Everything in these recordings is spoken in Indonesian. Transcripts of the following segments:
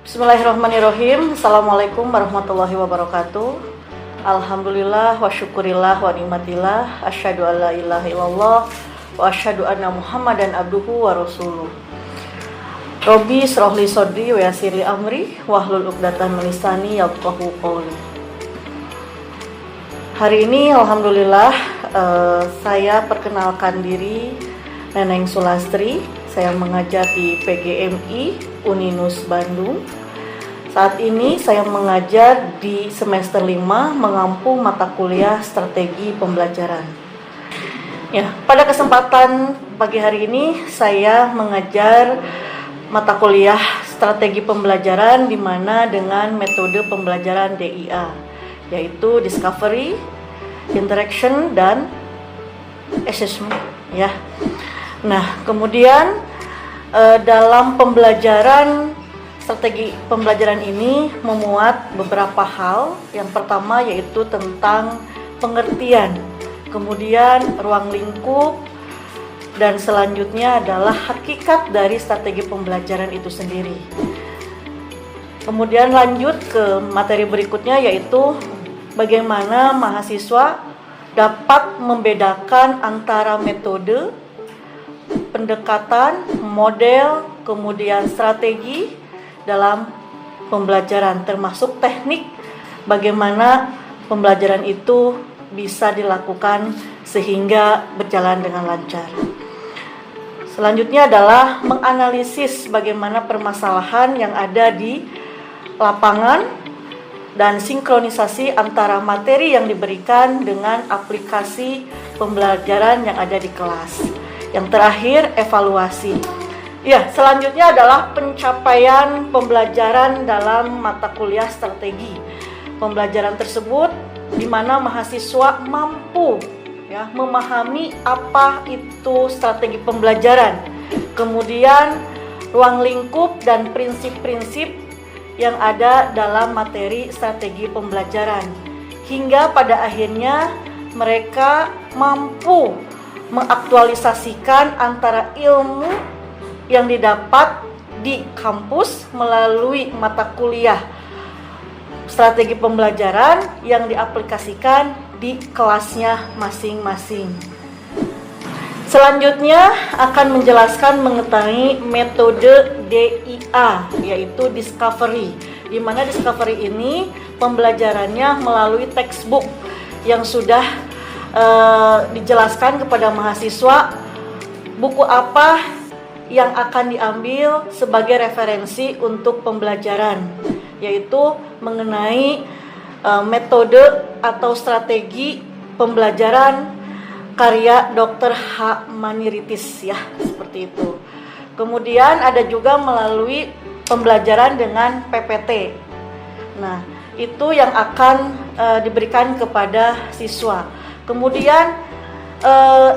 Bismillahirrahmanirrahim. Assalamualaikum warahmatullahi wabarakatuh. Alhamdulillah wa syukurillah wa nikmatillah. Asyhadu an la ilaha illallah wa asyhadu anna Muhammadan abduhu wa rasuluh. Robbi shrah li sadri wa yassir li amri wahlul 'uqdatam min lisani yafqahu qawli. Hari ini alhamdulillah saya perkenalkan diri, Neneng Sulastri. Saya mengajar di PGMI Uninus Bandung. Saat ini saya mengajar di semester 5 mengampu mata kuliah strategi pembelajaran. Ya, pada kesempatan pagi hari ini saya mengajar mata kuliah strategi pembelajaran di mana dengan metode pembelajaran DIA, yaitu discovery, interaction, dan assessment, ya. Nah, kemudian dalam pembelajaran strategi pembelajaran ini memuat beberapa hal. Yang pertama yaitu tentang pengertian, kemudian ruang lingkup, dan selanjutnya adalah hakikat dari strategi pembelajaran itu sendiri. Kemudian lanjut ke materi berikutnya yaitu bagaimana mahasiswa dapat membedakan antara metode, pendekatan, model, kemudian strategi dalam pembelajaran, termasuk teknik bagaimana pembelajaran itu bisa dilakukan sehingga berjalan dengan lancar. Selanjutnya adalah menganalisis bagaimana permasalahan yang ada di lapangan dan sinkronisasi antara materi yang diberikan dengan aplikasi pembelajaran yang ada di kelas. Yang terakhir, evaluasi. Ya, selanjutnya adalah pencapaian pembelajaran dalam mata kuliah strategi. Pembelajaran tersebut di mana mahasiswa mampu memahami apa itu strategi pembelajaran. Kemudian ruang lingkup dan prinsip-prinsip yang ada dalam materi strategi pembelajaran. Hingga pada akhirnya mereka mampu mengaktualisasikan antara ilmu yang didapat di kampus melalui mata kuliah strategi pembelajaran yang diaplikasikan di kelasnya masing-masing. Selanjutnya akan menjelaskan mengenai metode DIA, yaitu discovery, di mana discovery ini pembelajarannya melalui textbook yang sudah dijelaskan kepada mahasiswa buku apa yang akan diambil sebagai referensi untuk pembelajaran, yaitu mengenai metode atau strategi pembelajaran karya Dr. H. Maniritis, ya, seperti itu. Kemudian ada juga melalui pembelajaran dengan PPT. Nah, itu yang akan diberikan kepada siswa. Kemudian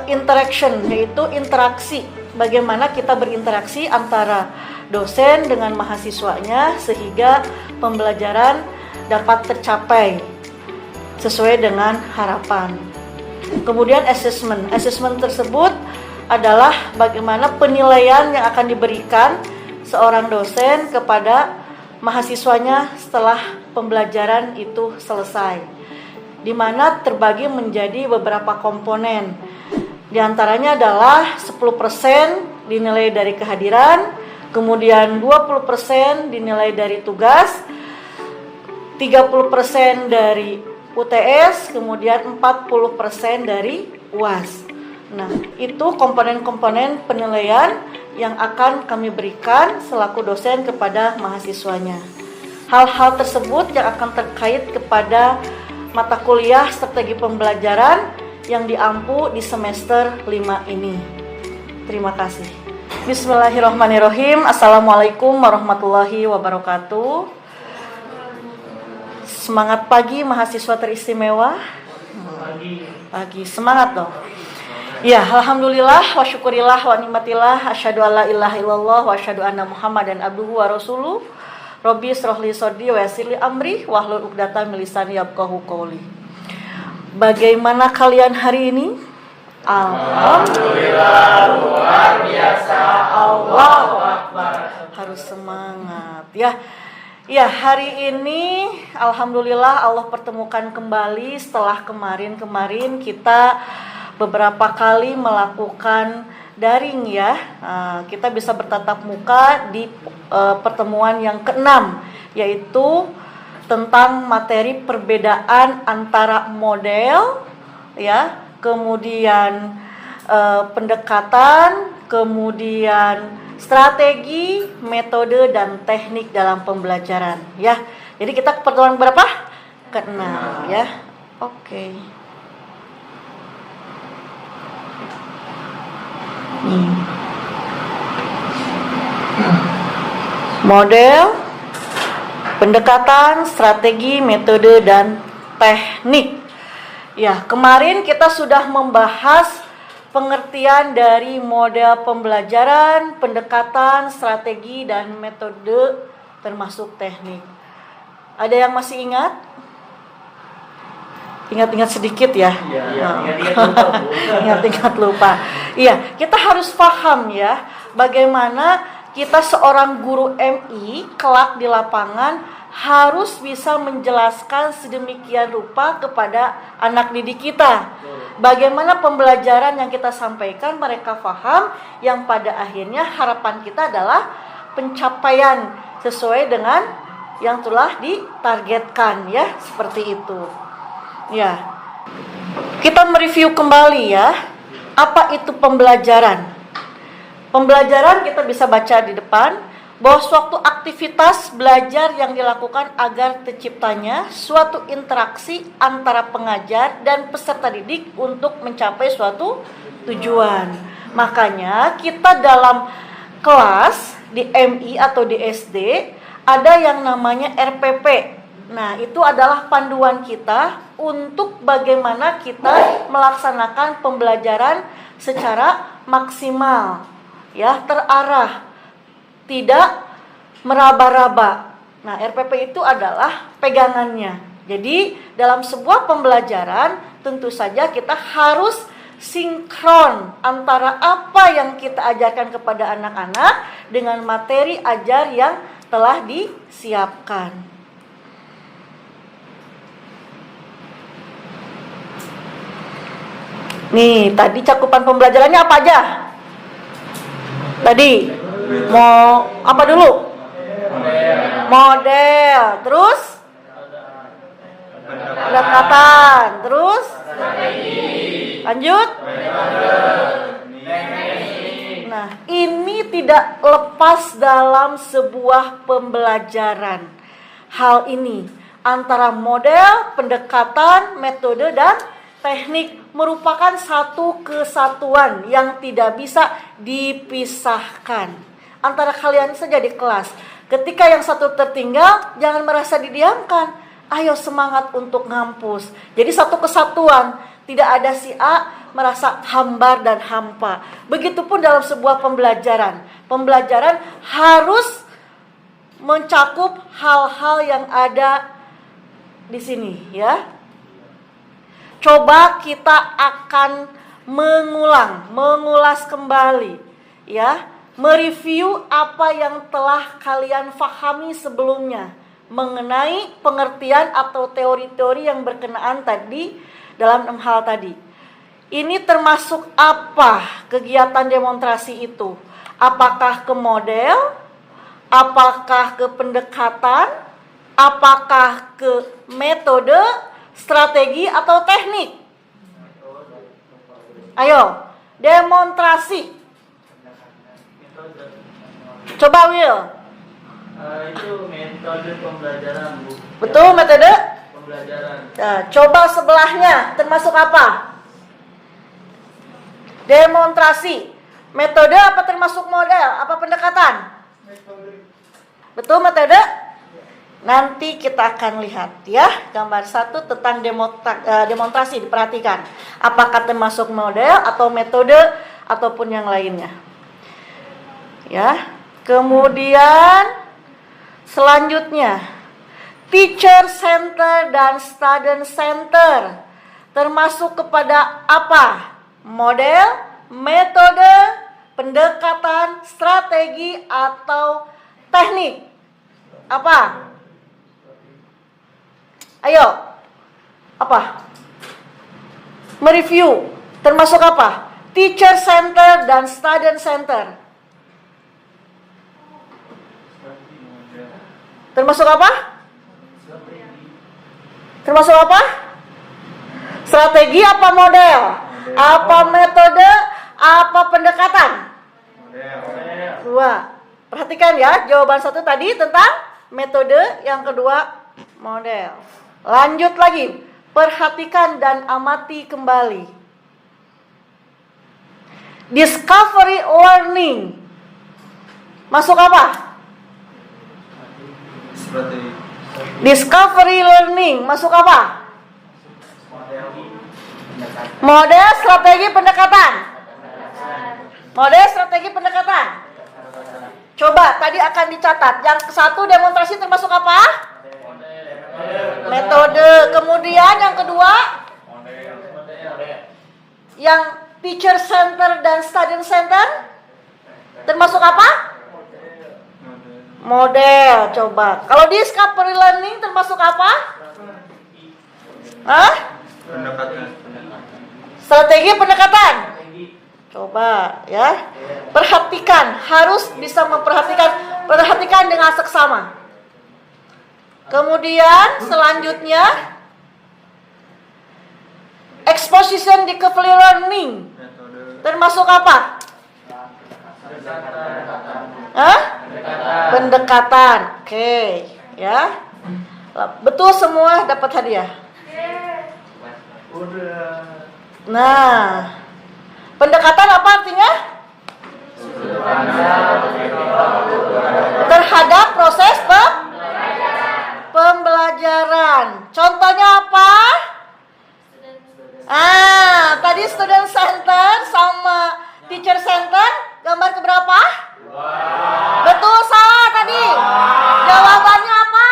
interaction, yaitu interaksi, bagaimana kita berinteraksi antara dosen dengan mahasiswanya sehingga pembelajaran dapat tercapai sesuai dengan harapan. Kemudian assessment tersebut adalah bagaimana penilaian yang akan diberikan seorang dosen kepada mahasiswanya setelah pembelajaran itu selesai, di mana terbagi menjadi beberapa komponen. Di antaranya adalah 10% dinilai dari kehadiran, kemudian 20% dinilai dari tugas, 30% dari UTS, kemudian 40% dari UAS. Nah, itu komponen-komponen penilaian yang akan kami berikan selaku dosen kepada mahasiswanya. Hal-hal tersebut yang akan terkait kepada mata kuliah strategi pembelajaran yang diampu di semester 5 ini. Terima kasih. Bismillahirrahmanirrahim. Assalamualaikum warahmatullahi wabarakatuh. Semangat pagi mahasiswa teristimewa. Pagi, semangat dong. Ya, alhamdulillah wa syukurillah wa nikmatillah. Asyhadu an la ilaha illallah wa asyhadu anna Muhammadan abduhu wa rasuluh. Robbi shrah li sadri wa yassir li amri wahlul 'uqdatam min lisani yafqahu qawli. Bagaimana kalian hari ini? Alhamdulillah, luar biasa. Allahu Akbar. Harus semangat ya. Ya, hari ini alhamdulillah Allah pertemukan kembali setelah kemarin kita beberapa kali melakukan daring ya. Kita bisa bertatap muka di pertemuan yang ke-6, yaitu tentang materi perbedaan antara model ya, kemudian pendekatan, kemudian strategi, metode, dan teknik dalam pembelajaran ya. Jadi kita ke pertemuan berapa? Ke-6 ya. Oke. Model, pendekatan, strategi, metode, dan teknik. Ya, kemarin kita sudah membahas pengertian dari model pembelajaran, pendekatan, strategi, dan metode termasuk teknik. Ada yang masih ingat? Ingat-ingat sedikit ya. Ingat-ingat lupa. Iya, kita harus paham ya bagaimana kita seorang guru MI kelak di lapangan harus bisa menjelaskan sedemikian rupa kepada anak didik kita. Bagaimana pembelajaran yang kita sampaikan mereka paham, yang pada akhirnya harapan kita adalah pencapaian sesuai dengan yang telah ditargetkan ya, seperti itu. Ya. Kita mereview kembali ya, apa itu pembelajaran? Pembelajaran kita bisa baca di depan bahwa suatu aktivitas belajar yang dilakukan agar terciptanya suatu interaksi antara pengajar dan peserta didik untuk mencapai suatu tujuan. Makanya kita dalam kelas di MI atau di SD ada yang namanya RPP. Nah, itu adalah panduan kita untuk bagaimana kita melaksanakan pembelajaran secara maksimal, ya, terarah, tidak meraba-raba. Nah, RPP itu adalah pegangannya. Jadi, dalam sebuah pembelajaran tentu saja kita harus sinkron antara apa yang kita ajarkan kepada anak-anak dengan materi ajar yang telah disiapkan. Nih, tadi cakupan pembelajarannya apa aja? Tadi mau apa dulu? Model. Terus? Pendekatan. Terus? Lanjut? Nah, ini tidak lepas dalam sebuah pembelajaran. Hal ini antara model, pendekatan, metode, dan teknik merupakan satu kesatuan yang tidak bisa dipisahkan antara kalian saja di kelas. Ketika yang satu tertinggal, jangan merasa didiamkan. Ayo semangat untuk ngampus. Jadi satu kesatuan, tidak ada si A merasa hambar dan hampa. Begitupun dalam sebuah pembelajaran. Pembelajaran harus mencakup hal-hal yang ada di sini, ya. Coba kita akan mengulas kembali, ya, mereview apa yang telah kalian fahami sebelumnya mengenai pengertian atau teori-teori yang berkenaan tadi dalam 6 hal tadi. Ini termasuk apa kegiatan demonstrasi itu? Apakah ke model? Apakah ke pendekatan? Apakah ke metode? Strategi atau teknik? Ayo, demonstrasi. Coba Will. Itu metode pembelajaran, Bu. Betul, metode pembelajaran. Nah, coba sebelahnya termasuk apa? Demonstrasi. Metode apa termasuk model? Apa pendekatan? Metode. Betul, metode? Nanti kita akan lihat ya, gambar 1 tentang demonstrasi, diperhatikan. Apakah termasuk model atau metode ataupun yang lainnya. Ya. Kemudian selanjutnya teacher center dan student center termasuk kepada apa? Model, metode, pendekatan, strategi atau teknik. Apa? Ayo. Apa? Mereview. Termasuk apa? Teacher center dan student center. Termasuk apa? Termasuk apa? Strategi apa model? Apa metode? Apa pendekatan? Dua. Perhatikan ya, jawaban satu tadi tentang metode, yang kedua model. Lanjut lagi. Perhatikan dan amati kembali. Discovery learning. Masuk apa? Strategi. Discovery learning. Masuk apa? Model strategi pendekatan. Model strategi pendekatan. Coba tadi akan dicatat. Yang satu demonstrasi termasuk apa? Metode. Kemudian yang kedua, yang teacher center dan student center termasuk apa? Model. Coba. Kalau discovery learning termasuk apa? Hah? Pendekatan. Strategi pendekatan. Coba ya. Perhatikan, harus bisa memperhatikan, perhatikan dengan seksama. Kemudian selanjutnya exposition discovery learning. Metode. Termasuk apa? Hah? Pendekatan. Oke, ya. Betul semua dapat hadiah. Nah, pendekatan apa artinya? Terhadap proses pembelajaran. Contohnya apa? Tadi student center sama teacher center, gambar keberapa? Betul, salah tadi. Jawabannya apa?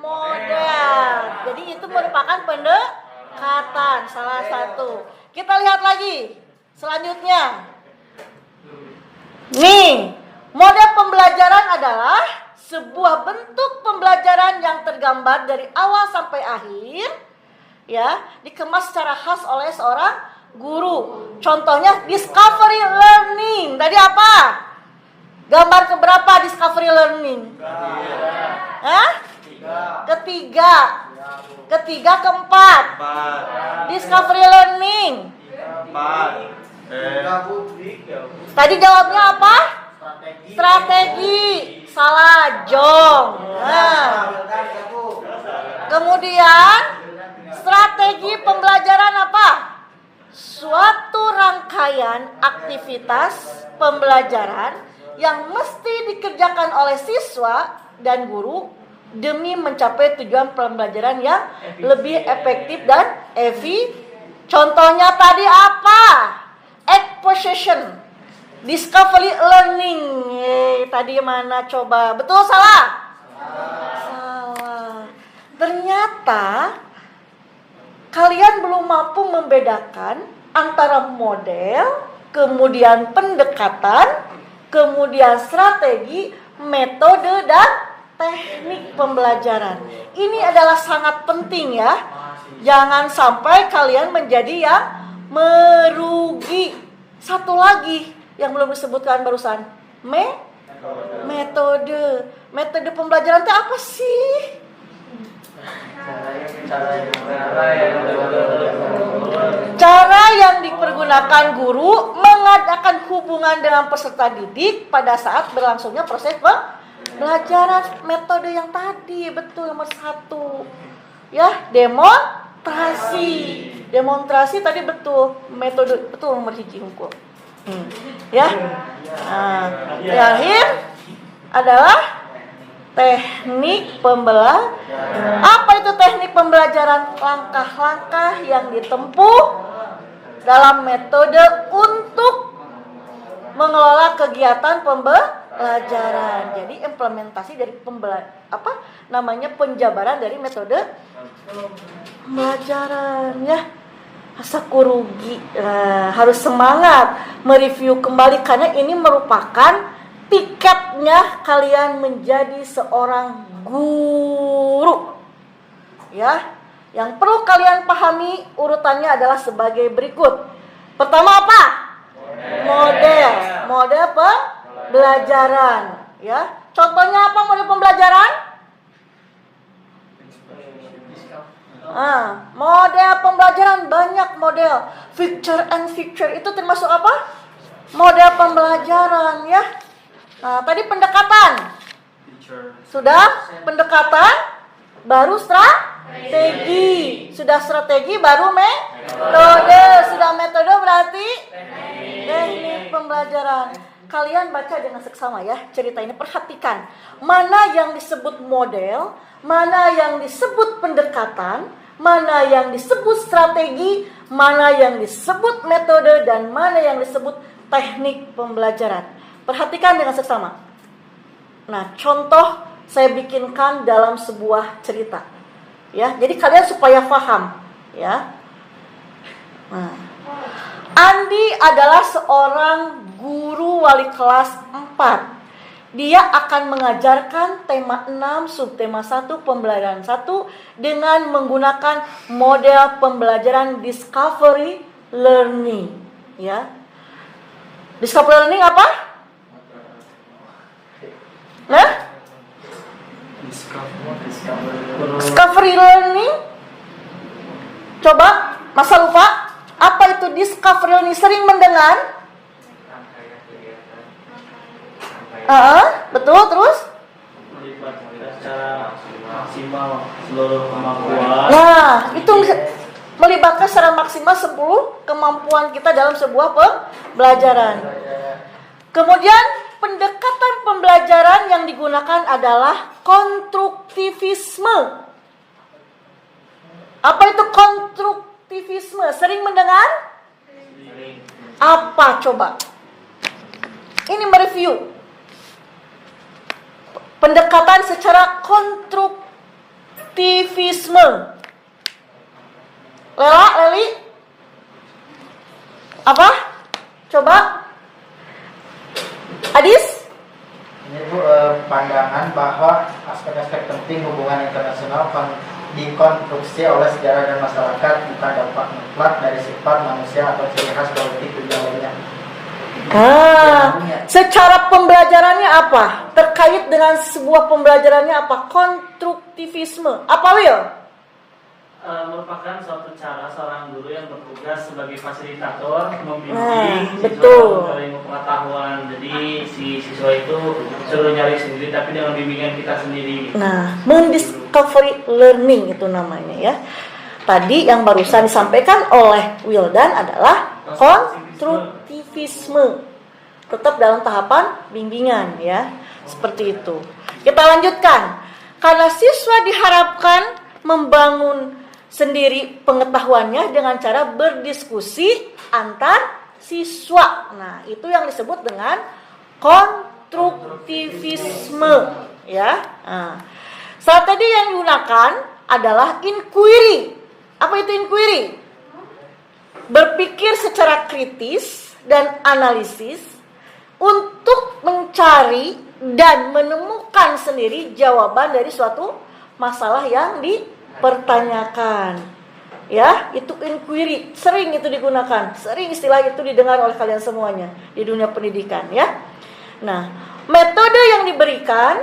Model. Jadi itu merupakan pendekatan, salah satu. Kita lihat lagi selanjutnya. Nih, model pembelajaran adalah sebuah bentuk pembelajaran yang tergambar dari awal sampai akhir, ya, dikemas secara khas oleh seorang guru. Contohnya discovery learning. Tadi apa? Gambar keberapa discovery learning? Hah? Ketiga. Ketiga, keempat. Discovery learning. Tadi jawabnya apa? Strategi. Salah, Jong. Nah. Kemudian strategi pembelajaran apa? Suatu rangkaian aktivitas pembelajaran yang mesti dikerjakan oleh siswa dan guru demi mencapai tujuan pembelajaran yang lebih efektif dan Contohnya tadi apa? Exposition, discovery learning. Tadi mana coba? Betul, salah? Salah. Ternyata kalian belum mampu membedakan antara model, kemudian pendekatan, kemudian strategi, metode, dan teknik pembelajaran. Ini adalah sangat penting ya. Jangan sampai kalian menjadi yang merugi. Satu lagi yang belum disebutkan barusan. Metode. Metode pembelajaran itu apa sih? Cara yang dipergunakan guru mengadakan hubungan dengan peserta didik pada saat berlangsungnya proses pembelajaran. Metode yang tadi, betul, nomor 1. Ya, demonstrasi tadi betul, metode betul, nomor 1 hukum. Ya. Nah, terakhir adalah teknik pembelajaran. Apa itu teknik pembelajaran? Langkah-langkah yang ditempuh dalam metode untuk mengelola kegiatan pembelajaran. Jadi implementasi dari penjabaran dari metode pembelajaran ya. Asaku rugi. Harus semangat mereview kembali karena ini merupakan tiketnya kalian menjadi seorang guru. Ya. Yang perlu kalian pahami urutannya adalah sebagai berikut. Pertama apa? Model pembelajaran, ya. Contohnya apa model pembelajaran? Model pembelajaran banyak model. Feature and feature itu termasuk apa? Model pembelajaran, ya. Nah, tadi pendekatan. Sudah pendekatan, baru strategi. Sudah strategi, baru metode. Sudah metode berarti teknik pembelajaran. Kalian baca dengan seksama ya cerita ini. Perhatikan mana yang disebut model, mana yang disebut pendekatan, mana yang disebut strategi, mana yang disebut metode, dan mana yang disebut teknik pembelajaran. Perhatikan dengan seksama. Nah, contoh saya bikinkan dalam sebuah cerita. Ya, jadi kalian supaya paham, ya. Nah, Andi adalah seorang guru wali kelas 4. Dia akan mengajarkan tema 6, subtema 1, pembelajaran 1 dengan menggunakan model pembelajaran discovery learning, ya. Discovery learning apa? Nah? Discovery learning. Coba, masa lupa? Apa itu discovery learning? Sering mendengar? Betul, terus? Melibatkan secara maksimal seluruh kemampuan. Nah, itu melibatkan secara maksimal 10 kemampuan kita dalam sebuah pembelajaran. Kemudian pendekatan pembelajaran yang digunakan adalah konstruktivisme. Apa itu konstruktivisme? Sering mendengar? Apa coba? Ini mereview. Pendekatan secara konstruktivisme. Leli? Apa? Coba. Adis? Ini Bu, pandangan bahwa aspek-aspek penting hubungan internasional dikonstruksi oleh sejarah dan masyarakat, bukan dampak mutlak dari sifat manusia atau ciri khas politik dunia lainnya. Secara pembelajarannya apa? Terkait dengan sebuah pembelajarannya apa? Konstruktivisme. Apa Will? Merupakan suatu cara seorang guru yang bertugas sebagai fasilitator membimbing betul. siswa ilmu pengetahuan. Jadi si siswa itu suruh nyari sendiri tapi dengan bimbingan kita sendiri. Nah, mendiscovery learning itu namanya ya. Tadi yang barusan disampaikan oleh Wildan adalah konstruktivisme. Tetap dalam tahapan bimbingan ya. Seperti itu. Kita lanjutkan. Karena siswa diharapkan membangun sendiri pengetahuannya dengan cara berdiskusi antar siswa. Nah, itu yang disebut dengan konstruktivisme ya. Nah, strategi yang digunakan adalah inquiry. Apa itu inquiry? Berpikir secara kritis dan analisis untuk mencari dan menemukan sendiri jawaban dari suatu masalah yang dipertanyakan. Ya, itu inquiry, sering itu digunakan, sering istilah itu didengar oleh kalian semuanya di dunia pendidikan ya. Nah, metode yang diberikan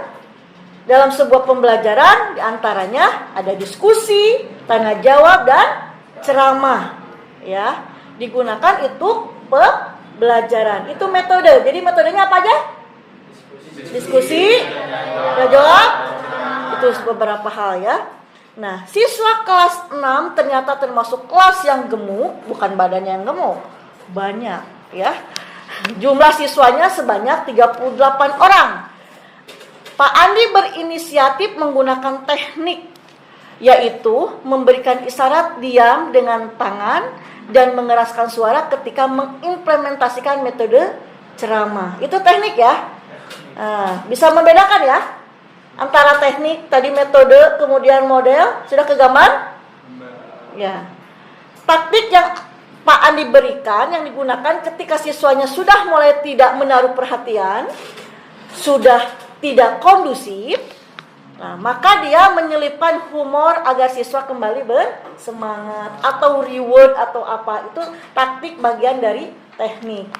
dalam sebuah pembelajaran diantaranya ada diskusi, tanya jawab, dan ceramah. Ya, digunakan itu pembelajaran. Itu metode. Jadi metodenya apa aja? Diskusi, tanya jawab. Itu beberapa hal ya. Nah, siswa kelas 6 ternyata termasuk kelas yang gemuk, bukan badannya yang gemuk. Banyak ya. Jumlah siswanya sebanyak 38 orang. Pak Andi berinisiatif menggunakan teknik, yaitu memberikan isyarat diam dengan tangan dan mengeraskan suara ketika mengimplementasikan metode ceramah. Itu teknik ya. Nah, bisa membedakan ya antara teknik tadi, metode, kemudian model. Sudah kegambar? Ya. Taktik yang Pak Andi berikan yang digunakan ketika siswanya sudah mulai tidak menaruh perhatian, sudah tidak kondusif, nah, maka dia menyelipkan humor agar siswa kembali semangat atau reward atau apa, itu taktik bagian dari teknik.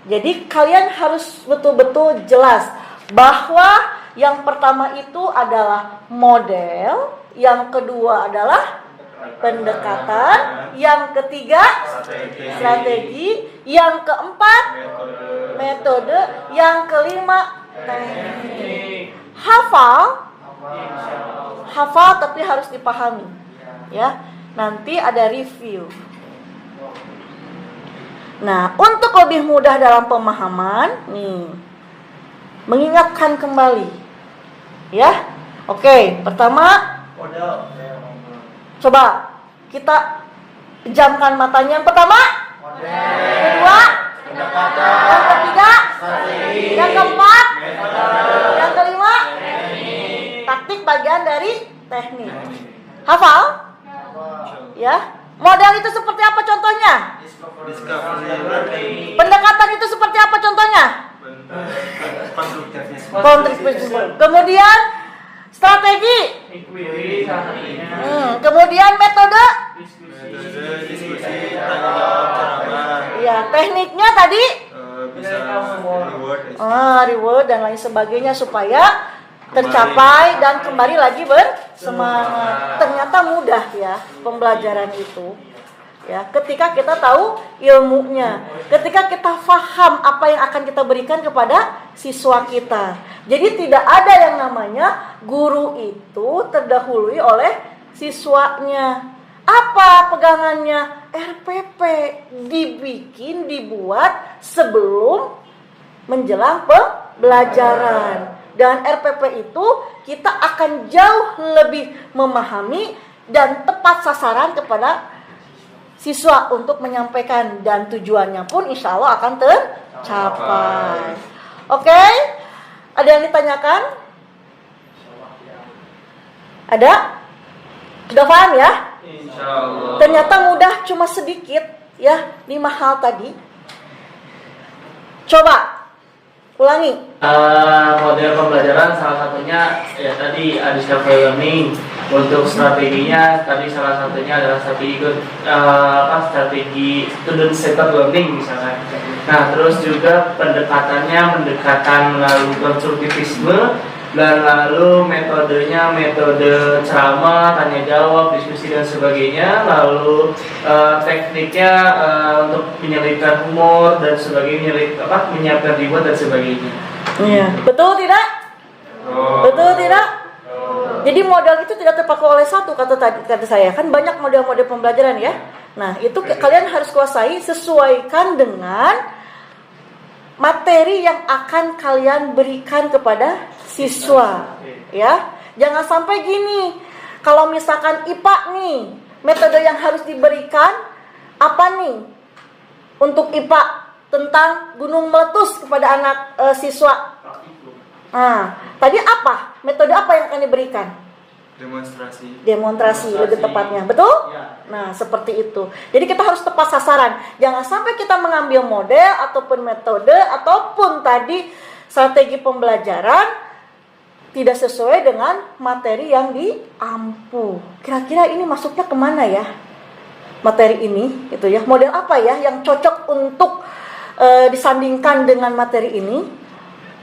Jadi kalian harus betul-betul jelas bahwa yang pertama itu adalah model, yang kedua adalah pendekatan, yang ketiga strategi, yang keempat metode, yang kelima teknik. Hafal tapi harus dipahami, ya. Nanti ada review. Nah, untuk lebih mudah dalam pemahaman, nih, mengingatkan kembali, ya. Oke, pertama, coba kita pejamkan matanya. Yang pertama, kedua, yang ketiga, yang keempat, yang kelima, taktik bagian dari teknik. Hafal? Ya. Model itu seperti apa contohnya? Pendekatan itu seperti apa contohnya? Konstruktif. Kemudian strategi. Kemudian metode. Ya, tekniknya tadi. Reward dan lain sebagainya supaya tercapai dan kembali lagi bersemangat. Ternyata mudah ya pembelajaran itu. Ya, ketika kita tahu ilmunya, ketika kita paham apa yang akan kita berikan kepada siswa kita. Jadi tidak ada yang namanya guru itu terdahului oleh siswanya. Apa pegangannya? RPP dibuat sebelum menjelang pembelajaran. Dan RPP itu kita akan jauh lebih memahami dan tepat sasaran kepada siswa untuk menyampaikan, dan tujuannya pun insya Allah akan tercapai. Oke? Ada yang ditanyakan? Ada? Sudah paham ya? Insyaallah. Ternyata mudah, cuma sedikit ya, 5 hal tadi. Coba ulangi. Model pembelajaran salah satunya ya tadi discovery learning. Untuk strateginya tadi salah satunya adalah strategi student centered learning misalkan. Nah, terus juga pendekatannya mendekatan melalui konstruktivisme, dan lalu metodenya metode ceramah, tanya jawab, diskusi dan sebagainya. Lalu tekniknya untuk menyelipkan humor dan sebagainya, menyiapkan reward dan sebagainya. Iya, betul tidak? Betul tidak? Jadi modal itu tidak terpaku oleh satu, kata saya. Kan banyak model-model pembelajaran ya. Nah, itu kalian harus kuasai, sesuaikan dengan materi yang akan kalian berikan kepada siswa. Ya. Jangan sampai gini. Kalau misalkan IPA nih, metode yang harus diberikan apa nih? Untuk IPA tentang gunung meletus kepada anak siswa. Nah, tadi apa? Metode apa yang akan diberikan? Demonstrasi lebih tepatnya, betul? Ya. Nah, seperti itu. Jadi kita harus tepat sasaran. Jangan sampai kita mengambil model ataupun metode ataupun tadi strategi pembelajaran tidak sesuai dengan materi yang diampu. Kira-kira ini masuknya kemana ya? Materi ini, gitu ya. Model apa ya yang cocok untuk disandingkan dengan materi ini?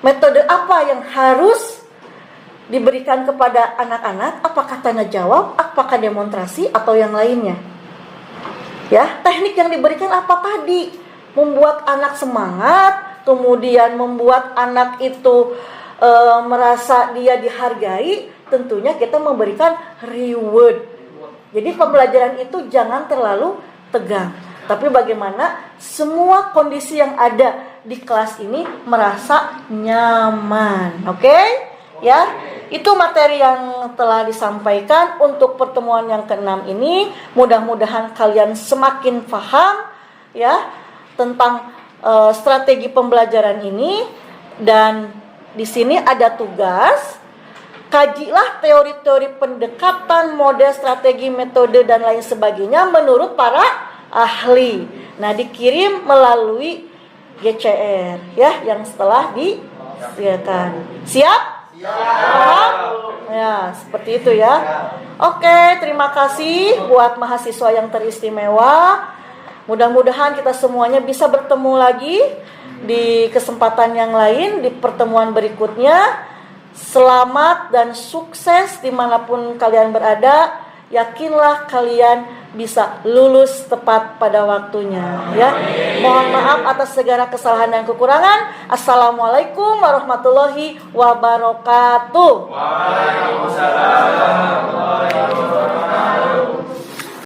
Metode apa yang harus diberikan kepada anak-anak? Apakah tanya jawab, apakah demonstrasi, atau yang lainnya? Ya, teknik yang diberikan apa tadi? Membuat anak semangat, kemudian membuat anak itu merasa dia dihargai. Tentunya kita memberikan reward. Jadi pembelajaran itu jangan terlalu tegang, tapi bagaimana semua kondisi yang ada di kelas ini merasa nyaman. Oke? Ya, itu materi yang telah disampaikan untuk pertemuan yang ke-6 ini. Mudah-mudahan kalian semakin paham ya tentang strategi pembelajaran ini. Dan di sini ada tugas, kajilah teori-teori pendekatan, model, strategi, metode dan lain sebagainya menurut para ahli. Nah, dikirim melalui GCR ya yang setelah disediakan. Siap? Paham? Ya, seperti itu ya. Oke, terima kasih buat mahasiswa yang teristimewa. Mudah-mudahan kita semuanya bisa bertemu lagi di kesempatan yang lain, di pertemuan berikutnya. Selamat dan sukses dimanapun kalian berada. Yakinlah kalian bisa lulus tepat pada waktunya ya. Mohon maaf atas segala kesalahan dan kekurangan. Assalamualaikum warahmatullahi wabarakatuh. Waalaikumsalam.